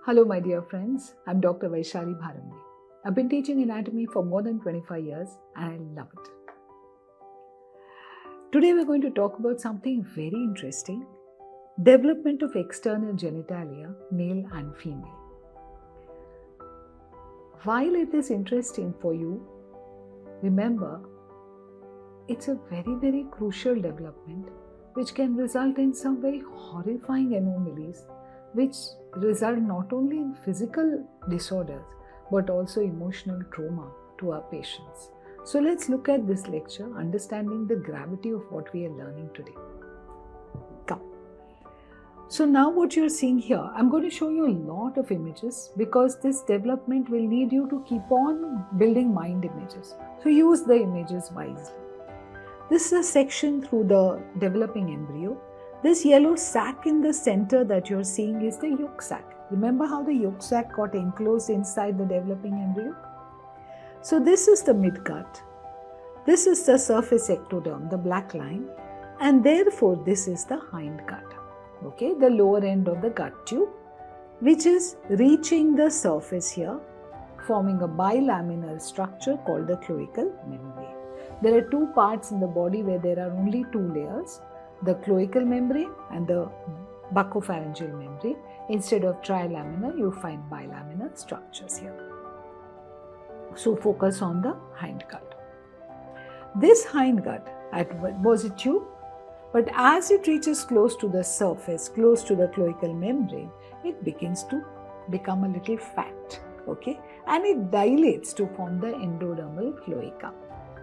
Hello my dear friends, I'm Dr. Vaishali Bharamdi. I've been teaching anatomy for more than 25 years and I love it. Today we're going to talk about something very interesting, development of external genitalia, male and female. While it is interesting for you, remember it's a very crucial development which can result in some very horrifying anomalies which result not only in physical disorders but also emotional trauma to our patients. So let's look at this lecture, understanding the gravity of what we are learning today. Come. So now what you're seeing here, I'm going to show you a lot of images because this development will need you to keep on building mind images. So use the images wisely. This is a section through the developing embryo. This yellow sac in the center that you're seeing is the yolk sac. Remember how the yolk sac got enclosed inside the developing embryo? So this is the midgut. This is the surface ectoderm, the black line, and therefore this is the hindgut. Okay, the lower end of the gut tube, which is reaching the surface here, forming a bilaminar structure called the cloacal membrane. There are two parts in the body where there are only two layers, the cloacal membrane and the buccopharyngeal membrane. Instead of trilaminar, you find bilaminar structures here. So focus on the hindgut. This hindgut was a tube, but as it reaches close to the surface, close to the cloacal membrane, it begins to become a little fat, okay? And it dilates to form the endodermal cloaca.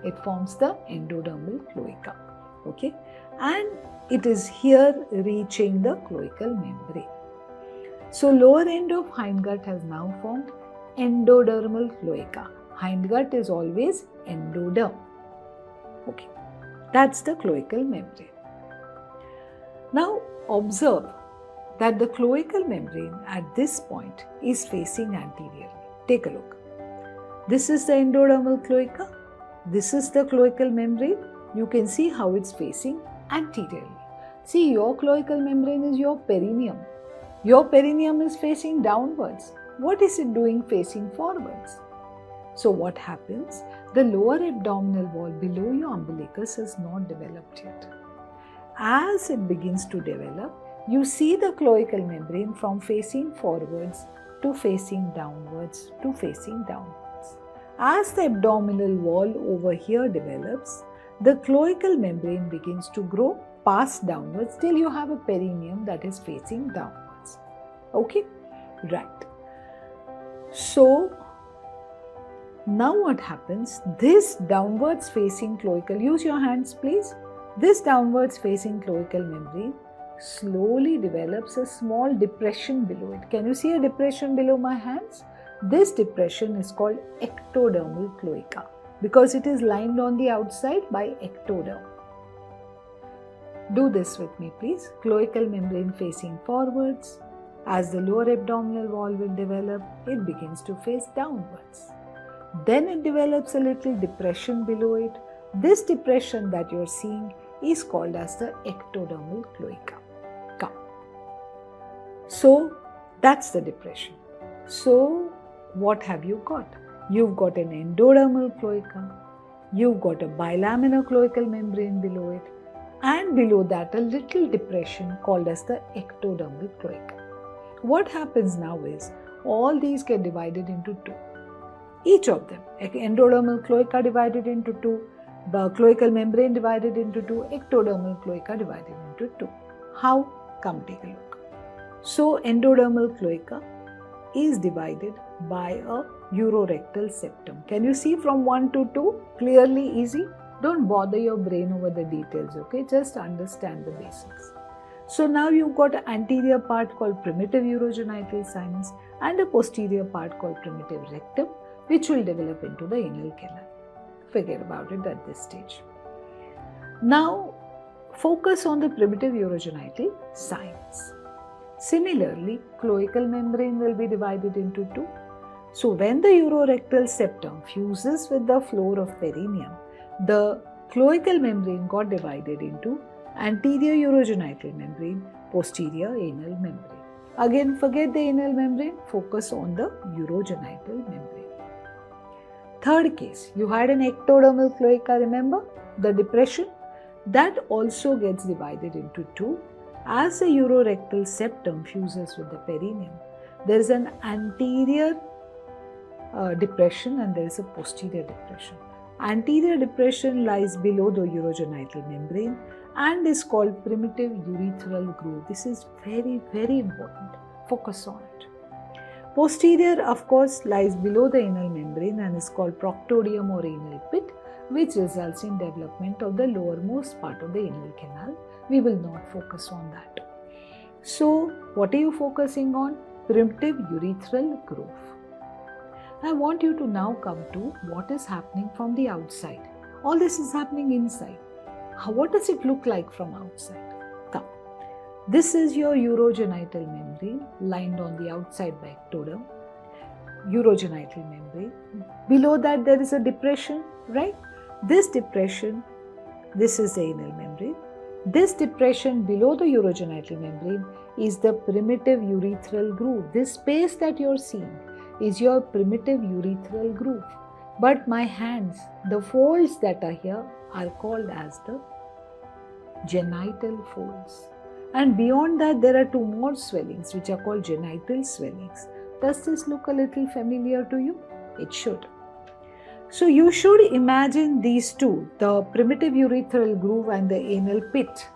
It forms the endodermal cloaca, okay? And it is here reaching the cloacal membrane. So lower end of hindgut has now formed endodermal cloaca. Hindgut is always endoderm. Okay, that's the cloacal membrane. Now observe that the cloacal membrane at this point is facing anteriorly. Take a look. This is the endodermal cloaca. This is the cloacal membrane. You can see how it's facing anteriorly. See, your cloacal membrane is your perineum. Your perineum is facing downwards. What is it doing facing forwards? So what happens? The lower abdominal wall below your umbilicus has not developed yet. As it begins to develop, you see the cloacal membrane from facing forwards to facing downwards to facing downwards. As the abdominal wall over here develops, the cloacal membrane begins to grow, pass downwards till you have a perineum that is facing downwards. Okay? Right. So, now what happens? This downwards facing cloacal, use your hands please. This downwards facing cloacal membrane slowly develops a small depression below it. Can you see a depression below my hands? This depression is called ectodermal cloaca because it is lined on the outside by ectoderm. Do this with me please. Cloacal membrane facing forwards. As the lower abdominal wall will develop, it begins to face downwards. Then it develops a little depression below it. This depression that you are seeing is called as the ectodermal cloaca. Come. So that's the depression. So what have you got? You've got an endodermal cloaca, you've got a bilaminar cloacal membrane below it, and below that a little depression called as the ectodermal cloaca. What happens now is all these get divided into two. Each of them, endodermal cloaca divided into two, the cloacal membrane divided into two, ectodermal cloaca divided into two. How? Come take a look. So endodermal cloaca is divided by a urorectal septum. Can you see from 1 to 2? Clearly easy. Don't bother your brain over the details, okay? Just understand the basics. So now you've got an anterior part called primitive urogenital sinus and a posterior part called primitive rectum, which will develop into the anal canal. Forget about it at this stage. Now focus on the primitive urogenital sinus. Similarly, cloacal membrane will be divided into two. So when the urorectal septum fuses with the floor of perineum, the cloacal membrane got divided into anterior urogenital membrane, posterior anal membrane. Again, forget the anal membrane, focus on the urogenital membrane. Third case, you had an ectodermal cloaca, remember? The depression? That also gets divided into two. As the urorectal septum fuses with the perineum, there is an anterior depression and there is a posterior depression. Anterior depression lies below the urogenital membrane and is called primitive urethral groove. This is very, very important. Focus on it. Posterior, of course, lies below the anal membrane and is called proctodium or anal pit, which results in development of the lowermost part of the anal canal. We will not focus on that. So, what are you focusing on? Primitive urethral groove. I want you to now come to what is happening from the outside. All this is happening inside. What does it look like from outside? Come. This is your urogenital membrane lined on the outside by ectoderm. Urogenital membrane. Below that there is a depression, right? This depression, this is the anal membrane. This depression below the urogenital membrane is the primitive urethral groove. This space that you are seeing is your primitive urethral groove. But my hands, the folds that are here are called as the genital folds. And beyond that there are two more swellings which are called genital swellings. Does this look a little familiar to you? It should. So you should imagine these two, the primitive urethral groove and the anal pit,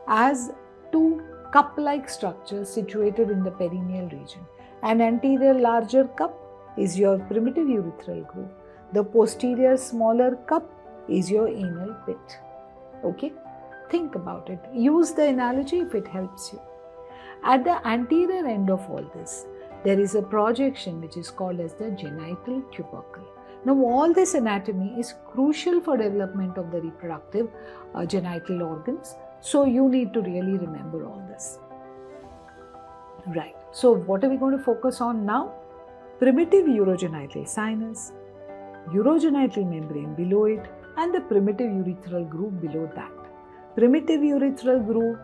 as two cup-like structures situated in the perineal region. An anterior larger cup is your primitive urethral groove. The posterior smaller cup is your anal pit. Okay? Think about it. Use the analogy if it helps you. At the anterior end of all this, there is a projection which is called as the genital tubercle. Now, all this anatomy is crucial for development of the reproductive genital organs. So, you need to really remember all this. Right. So, what are we going to focus on now? Primitive urogenital sinus, urogenital membrane below it, and the primitive urethral groove below that. Primitive urethral groove,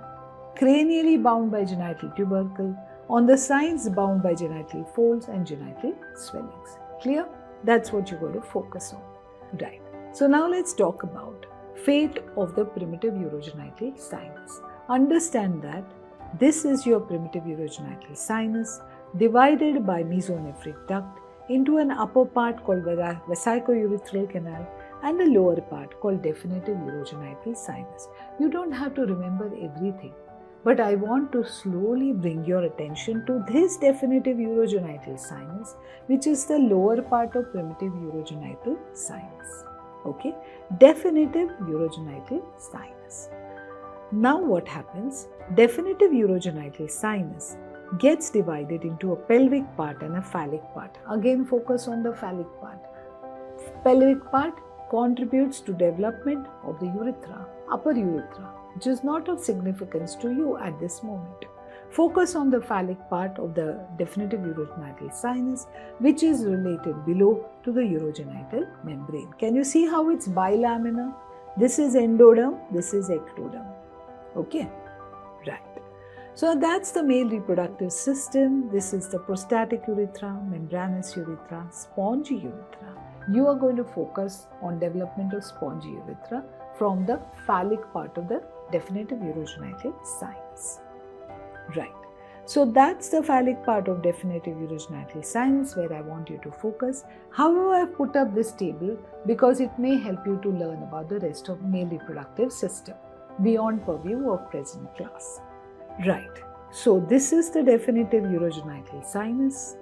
cranially bound by genital tubercle, on the sides bound by genital folds and genital swellings. Clear? That's what you're going to focus on. Right. So now let's talk about fate of the primitive urogenital sinus. Understand that this is your primitive urogenital sinus divided by mesonephric duct into an upper part called vesicourethral canal and a lower part called definitive urogenital sinus. You don't have to remember everything, but I want to slowly bring your attention to this definitive urogenital sinus, which is the lower part of primitive urogenital sinus. Okay, definitive urogenital sinus. Now what happens? Definitive urogenital sinus gets divided into a pelvic part and a phallic part. Again, focus on the phallic part. Pelvic part contributes to development of the urethra, upper urethra, which is not of significance to you at this moment. Focus on the phallic part of the definitive urogenital sinus, which is related below to the urogenital membrane. Can you see how it's bilaminar? This is endoderm, this is ectoderm. Okay, right. So that's the male reproductive system. This is the prostatic urethra, membranous urethra, spongy urethra. You are going to focus on development of spongy urethra from the phallic part of the definitive urogenital sinus. Right. So that's the phallic part of definitive urogenital sinus where I want you to focus. However, I have put up this table because it may help you to learn about the rest of male reproductive system beyond purview of present class. Right. So this is the definitive urogenital sinus.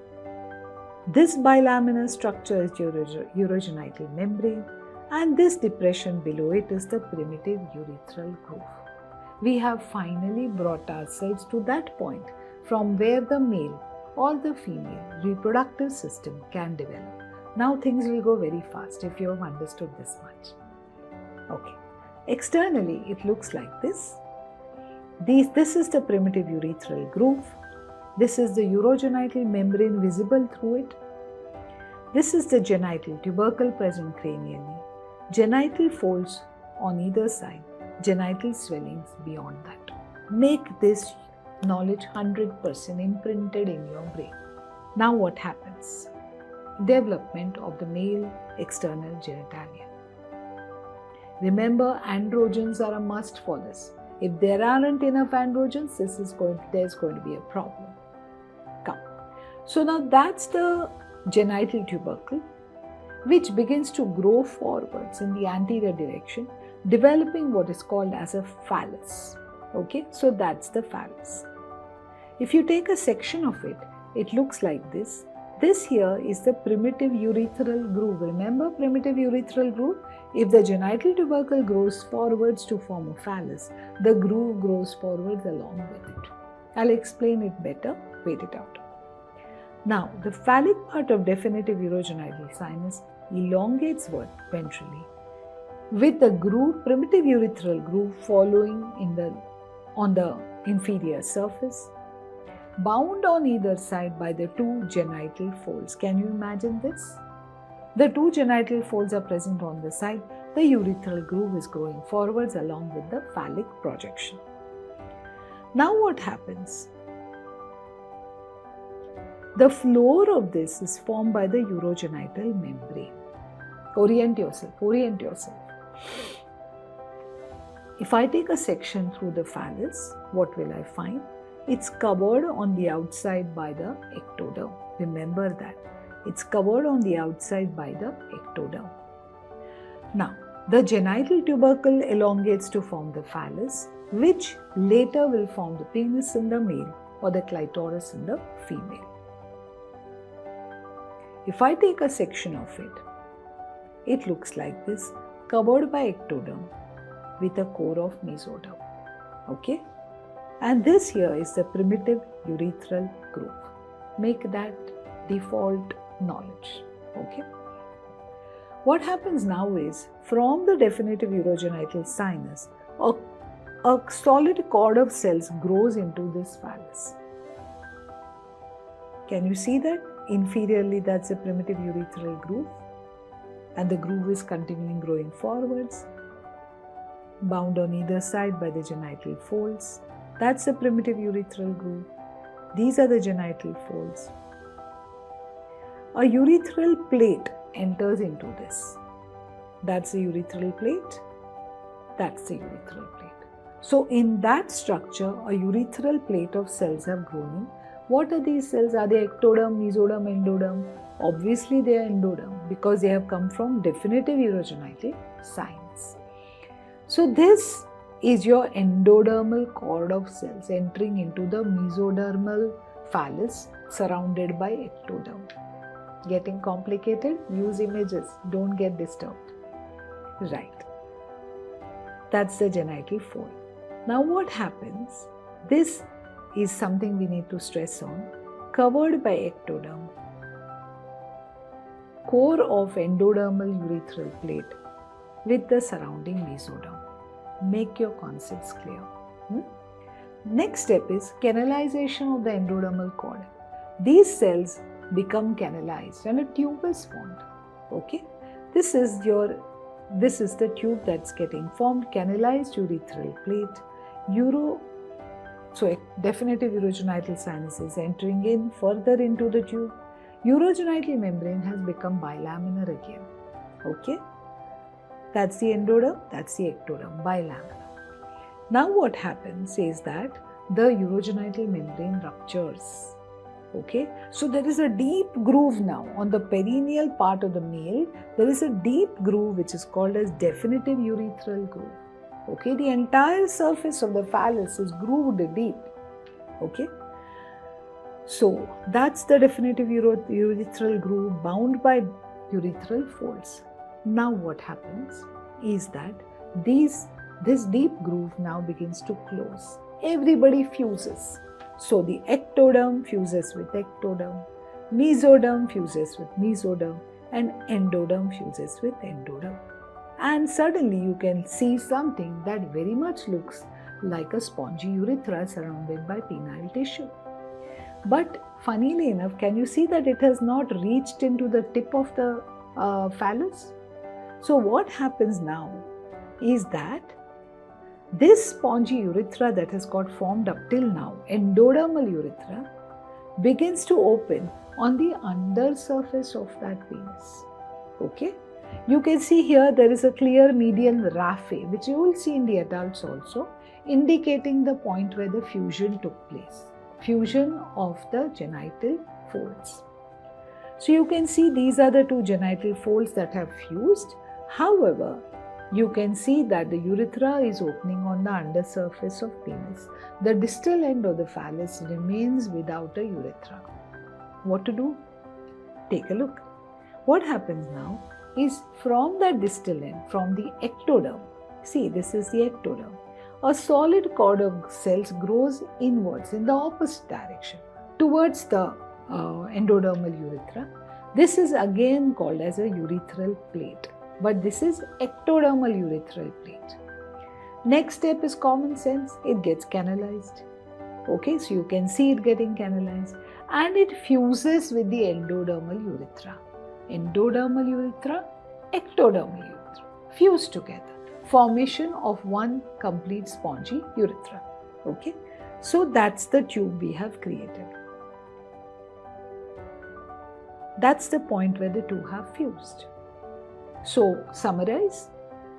This bilaminar structure is your urogenital membrane, and this depression below it is the primitive urethral groove. We have finally brought ourselves to that point from where the male or the female reproductive system can develop. Now things will go very fast if you have understood this much. Okay. Externally, it looks like this. This is the primitive urethral groove. This is the urogenital membrane visible through it. This is the genital tubercle present cranially. Genital folds on either side. Genital swellings beyond that. Make this knowledge 100% imprinted in your brain. Now what happens? Development of the male external genitalia. Remember, androgens are a must for this. If there aren't enough androgens, there's going to be a problem. Come. So now that's the genital tubercle, which begins to grow forwards in the anterior direction, developing what is called as a phallus. Okay, so that's the phallus. If you take a section of it, it looks like this. This here is the primitive urethral groove. Remember primitive urethral groove? If the genital tubercle grows forwards to form a phallus, the groove grows forwards along with it. I'll explain it better. Wait it out. Now, the phallic part of definitive urogenital sinus elongates ventrally, with the groove, primitive urethral groove, following on the inferior surface, bound on either side by the two genital folds. Can you imagine this? The two genital folds are present on the side. The urethral groove is growing forwards along with the phallic projection. Now what happens? The floor of this is formed by the urogenital membrane. Orient yourself. If I take a section through the phallus, what will I find? It's covered on the outside by the ectoderm. Remember that. It's covered on the outside by the ectoderm. Now, the genital tubercle elongates to form the phallus, which later will form the penis in the male or the clitoris in the female. If I take a section of it, it looks like this, covered by ectoderm with a core of mesoderm. Okay? And this here is the primitive urethral groove. Make that default knowledge. Okay? What happens now is, from the definitive urogenital sinus, a solid cord of cells grows into this phallus. Can you see that? Inferiorly, that's a primitive urethral groove, and the groove is continuing growing forwards, bound on either side by the genital folds. That's the primitive urethral groove. These are the genital folds. A urethral plate enters into this. That's the urethral plate. That's the urethral plate. So in that structure, a urethral plate of cells have grown in. What are these cells? Are they ectoderm, mesoderm, endoderm? Obviously they are endoderm because they have come from definitive urogenital sinus. So this is your endodermal cord of cells entering into the mesodermal phallus surrounded by ectoderm. Getting complicated? Use images. Don't get disturbed. Right. That's the genital fold. Now what happens? This is something we need to stress on. Covered by ectoderm, core of endodermal urethral plate with the surrounding mesoderm. Make your concepts clear. Next step is canalization of the endodermal cord. These cells become canalized and a tube is formed. Okay, this is the tube that's getting formed. Canalized urethral plate. So definitive urogenital sinus is entering in further into the tube. Urogenital membrane has become bilaminar again. Okay, that's the endoderm, that's the ectoderm, bilaminar. Now what happens is that the urogenital membrane ruptures. Okay, so there is a deep groove now on the perineal part of the male. There is a deep groove which is called as definitive urethral groove. Okay, the entire surface of the phallus is grooved deep. Okay, so that's the definitive urethral groove bound by urethral folds. Now what happens is that this deep groove now begins to close. Everybody fuses. So the ectoderm fuses with ectoderm, mesoderm fuses with mesoderm, and endoderm fuses with endoderm. And suddenly you can see something that very much looks like a spongy urethra surrounded by penile tissue. But funnily enough, can you see that it has not reached into the tip of the phallus? So what happens now is that This spongy urethra that has got formed up till now, endodermal urethra, begins to open on the under surface of that penis. Okay? You can see here there is a clear medial raphe, which you will see in the adults also, indicating the point where the fusion took place. Fusion of the genital folds. So you can see these are the two genital folds that have fused. However, you can see that the urethra is opening on the undersurface of penis. The distal end of the phallus remains without a urethra. What to do? Take a look. What happens now is from the distal end, from the ectoderm, see this is the ectoderm, a solid cord of cells grows inwards in the opposite direction towards the endodermal urethra. This is again called as a urethral plate, but this is ectodermal urethral plate. Next step is common sense, it gets canalized. Okay, so you can see it getting canalized and it fuses with the endodermal urethra. Endodermal urethra, ectodermal urethra, fuse together. Formation of one complete spongy urethra. Okay, so that's the tube we have created. That's the point where the two have fused. So, summarize.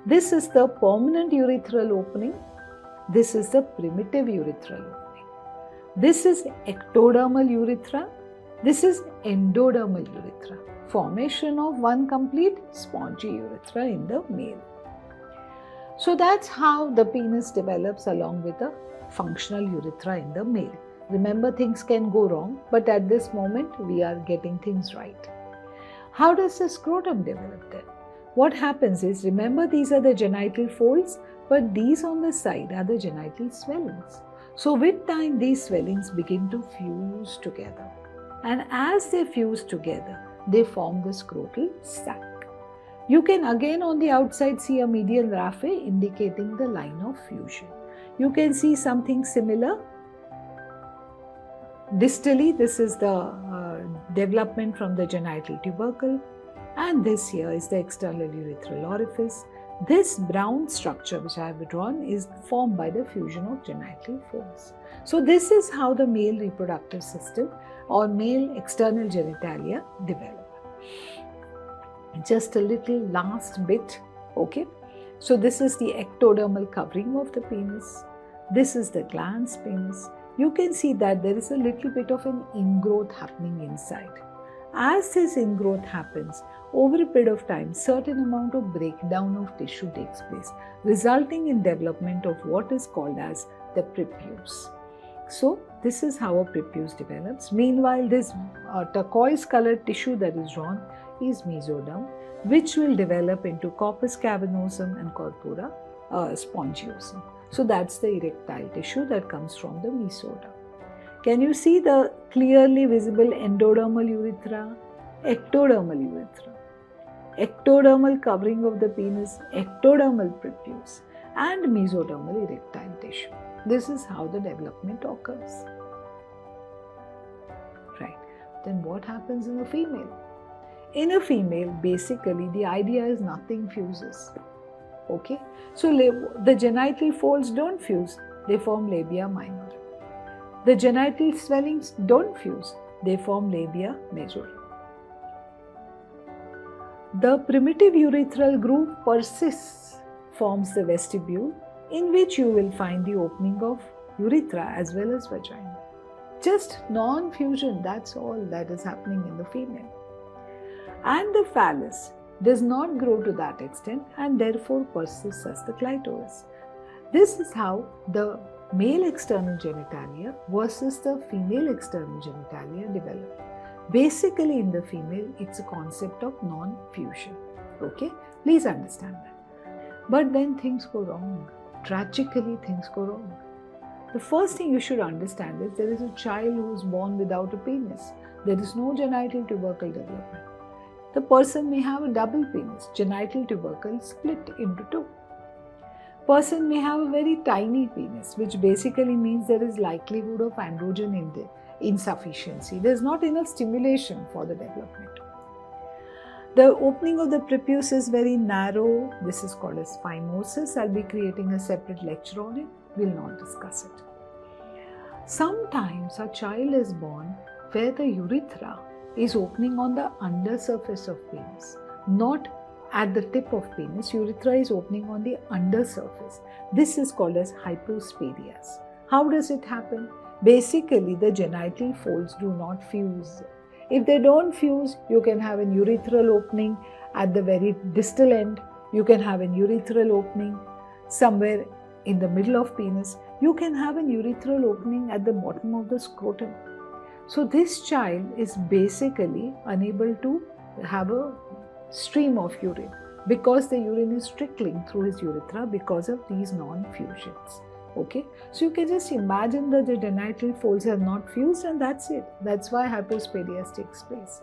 This is the permanent urethral opening. This is the primitive urethral opening. This is ectodermal urethra. This is endodermal urethra. Formation of one complete spongy urethra in the male. So that's how the penis develops along with a functional urethra in the male. Remember, things can go wrong, but at this moment we are getting things right. How does the scrotum develop then? What happens is, remember these are the genital folds, but these on the side are the genital swellings. So with time these swellings begin to fuse together. And as they fuse together, they form the scrotal sac. You can again on the outside see a medial raphe indicating the line of fusion. You can see something similar. Distally, this is the development from the genital tubercle, and this here is the external urethral orifice. This brown structure which I have drawn is formed by the fusion of genital folds. So this is how the male reproductive system or male external genitalia develop. Just a little last bit, okay. So this is the ectodermal covering of the penis. This is the glans penis. You can see that there is a little bit of an ingrowth happening inside. As this ingrowth happens, over a period of time, certain amount of breakdown of tissue takes place, resulting in development of what is called as the prepuce. So this is how a prepuce develops. Meanwhile, this turquoise colored tissue that is drawn is mesoderm, which will develop into corpus cavernosum and corpora spongiosum. So that's the erectile tissue that comes from the mesoderm. Can you see the clearly visible endodermal urethra, ectodermal urethra, ectodermal covering of the penis, ectodermal prepuce, and mesodermal erectile tissue? This is how the development occurs. Right. Then what happens in a female? In a female, basically the idea is nothing fuses. Okay. So the genital folds don't fuse, they form labia minor. The genital swellings don't fuse, they form labia majora. The primitive urethral groove persists, forms the vestibule, in which you will find the opening of urethra as well as vagina. Just non-fusion, that's all that is happening in the female. And the phallus does not grow to that extent and therefore persists as the clitoris. This is how the male external genitalia versus the female external genitalia develop. Basically in the female, it's a concept of non-fusion. Okay, please understand that. But then things go wrong. Tragically, things go wrong. The first thing you should understand is there is a child who is born without a penis. There is no genital tubercle development. The person may have a double penis, genital tubercle split into two. Person may have a very tiny penis, which basically means there is likelihood of androgen insufficiency. There is not enough stimulation for the development. The opening of the prepuce is very narrow. This is called as phimosis. I'll be creating a separate lecture on it. We'll not discuss it. Sometimes a child is born where the urethra is opening on the undersurface of penis, not at the tip of penis. Urethra is opening on the undersurface. This is called as Hypospadias. How does it happen? Basically, the genital folds do not fuse. If they don't fuse, you can have an urethral opening at the very distal end. You can have an urethral opening somewhere in the middle of penis. You can have an urethral opening at the bottom of the scrotum. So this child is basically unable to have a stream of urine because the urine is trickling through his urethra because of these non-fusions. Okay, so you can just imagine that the genital folds have not fused, and that's it. That's why Hypospadias takes place.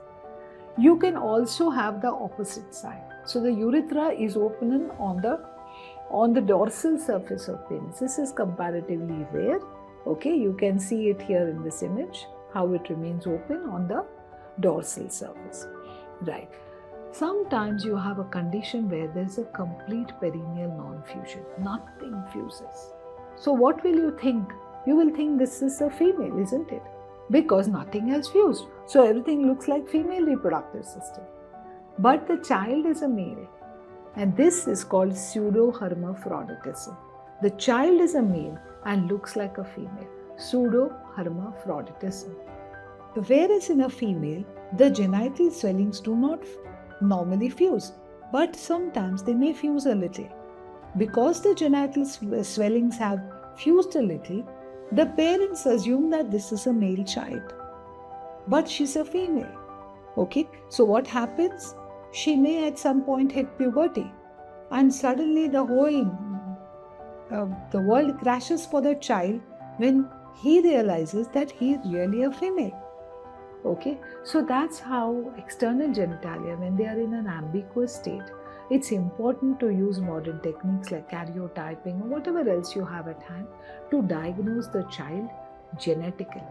You can also have the opposite side. So the urethra is open on the dorsal surface of penis. This is comparatively rare. Okay, you can see it here in this image, how it remains open on the dorsal surface. Right. Sometimes you have a condition where there is a complete perineal non-fusion. Nothing fuses. So what will you think? You will think this is a female, isn't it? Because nothing has fused. So everything looks like female reproductive system. But the child is a male. And this is called Pseudohermaphroditism. The child is a male and looks like a female. Pseudohermaphroditism. Whereas in a female, the genital swellings do not normally fuse. But sometimes they may fuse a little. Because the genital swellings have fused a little, the parents assume that this is a male child. But she's a female. Okay, so what happens? She may at some point hit puberty, and suddenly the whole the world crashes for the child when he realizes that he is really a female. Okay, so that's how external genitalia, when they are in an ambiguous state, it's important to use modern techniques like karyotyping or whatever else you have at hand to diagnose the child genetically,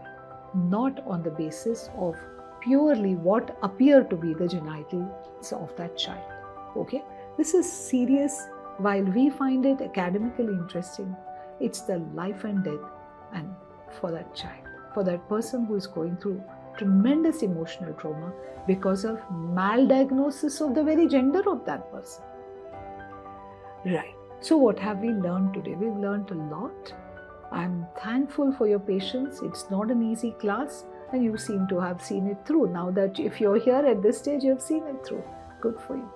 not on the basis of purely what appear to be the genitals of that child. Okay, this is serious. While we find it academically interesting, it's the life and death and for that child, for that person who is going through tremendous emotional trauma because of maldiagnosis of the very gender of that person. Right. So what have we learned today? We've learned a lot. I'm thankful for your patience. It's not an easy class and you seem to have seen it through. Now that if you're here at this stage, you've seen it through. Good for you.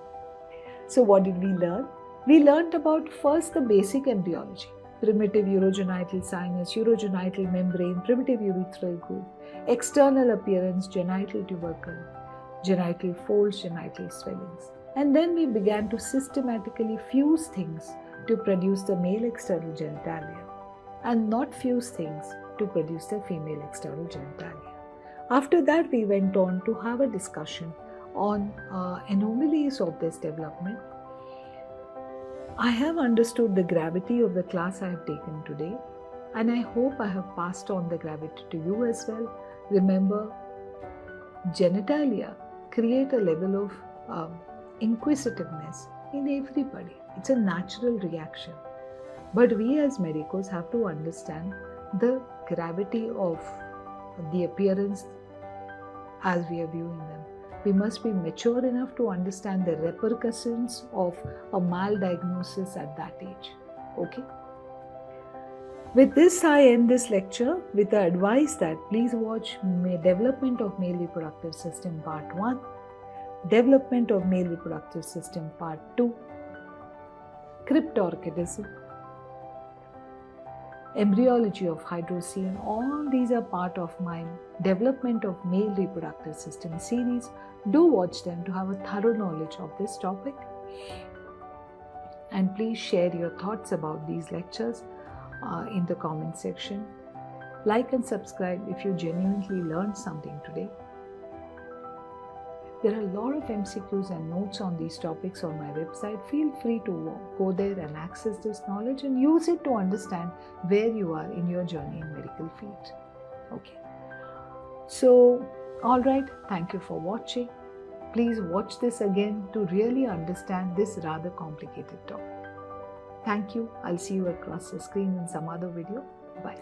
So what did we learn? We learned about first the basic embryology. Primitive urogenital sinus, urogenital membrane, primitive urethral groove, external appearance, genital tubercle, genital folds, genital swellings. And then we began to systematically fuse things to produce the male external genitalia and not fuse things to produce the female external genitalia. After that, we went on to have a discussion on anomalies of this development. I have understood the gravity of the class I have taken today, and I hope I have passed on the gravity to you as well. Remember, genitalia create a level of inquisitiveness in everybody. It's a natural reaction. But we as medicos have to understand the gravity of the appearance as we are viewing them. We must be mature enough to understand the repercussions of a maldiagnosis at that age. Okay? With this, I end this lecture with the advice that please watch Development of Male Reproductive System Part 1, Development of Male Reproductive System Part 2, Cryptorchidism, Embryology of Hydrocene. All these are part of my Development of Male Reproductive System series. Do watch them to have a thorough knowledge of this topic. And please share your thoughts about these lectures in the comment section. Like and subscribe if you genuinely learned something today. There are a lot of MCQs and notes on these topics on my website. Feel free to go there and access this knowledge and use it to understand where you are in your journey in medical field. Okay. So, all right. Thank you for watching. Please watch this again to really understand this rather complicated topic. Thank you. I'll see you across the screen in some other video. Bye.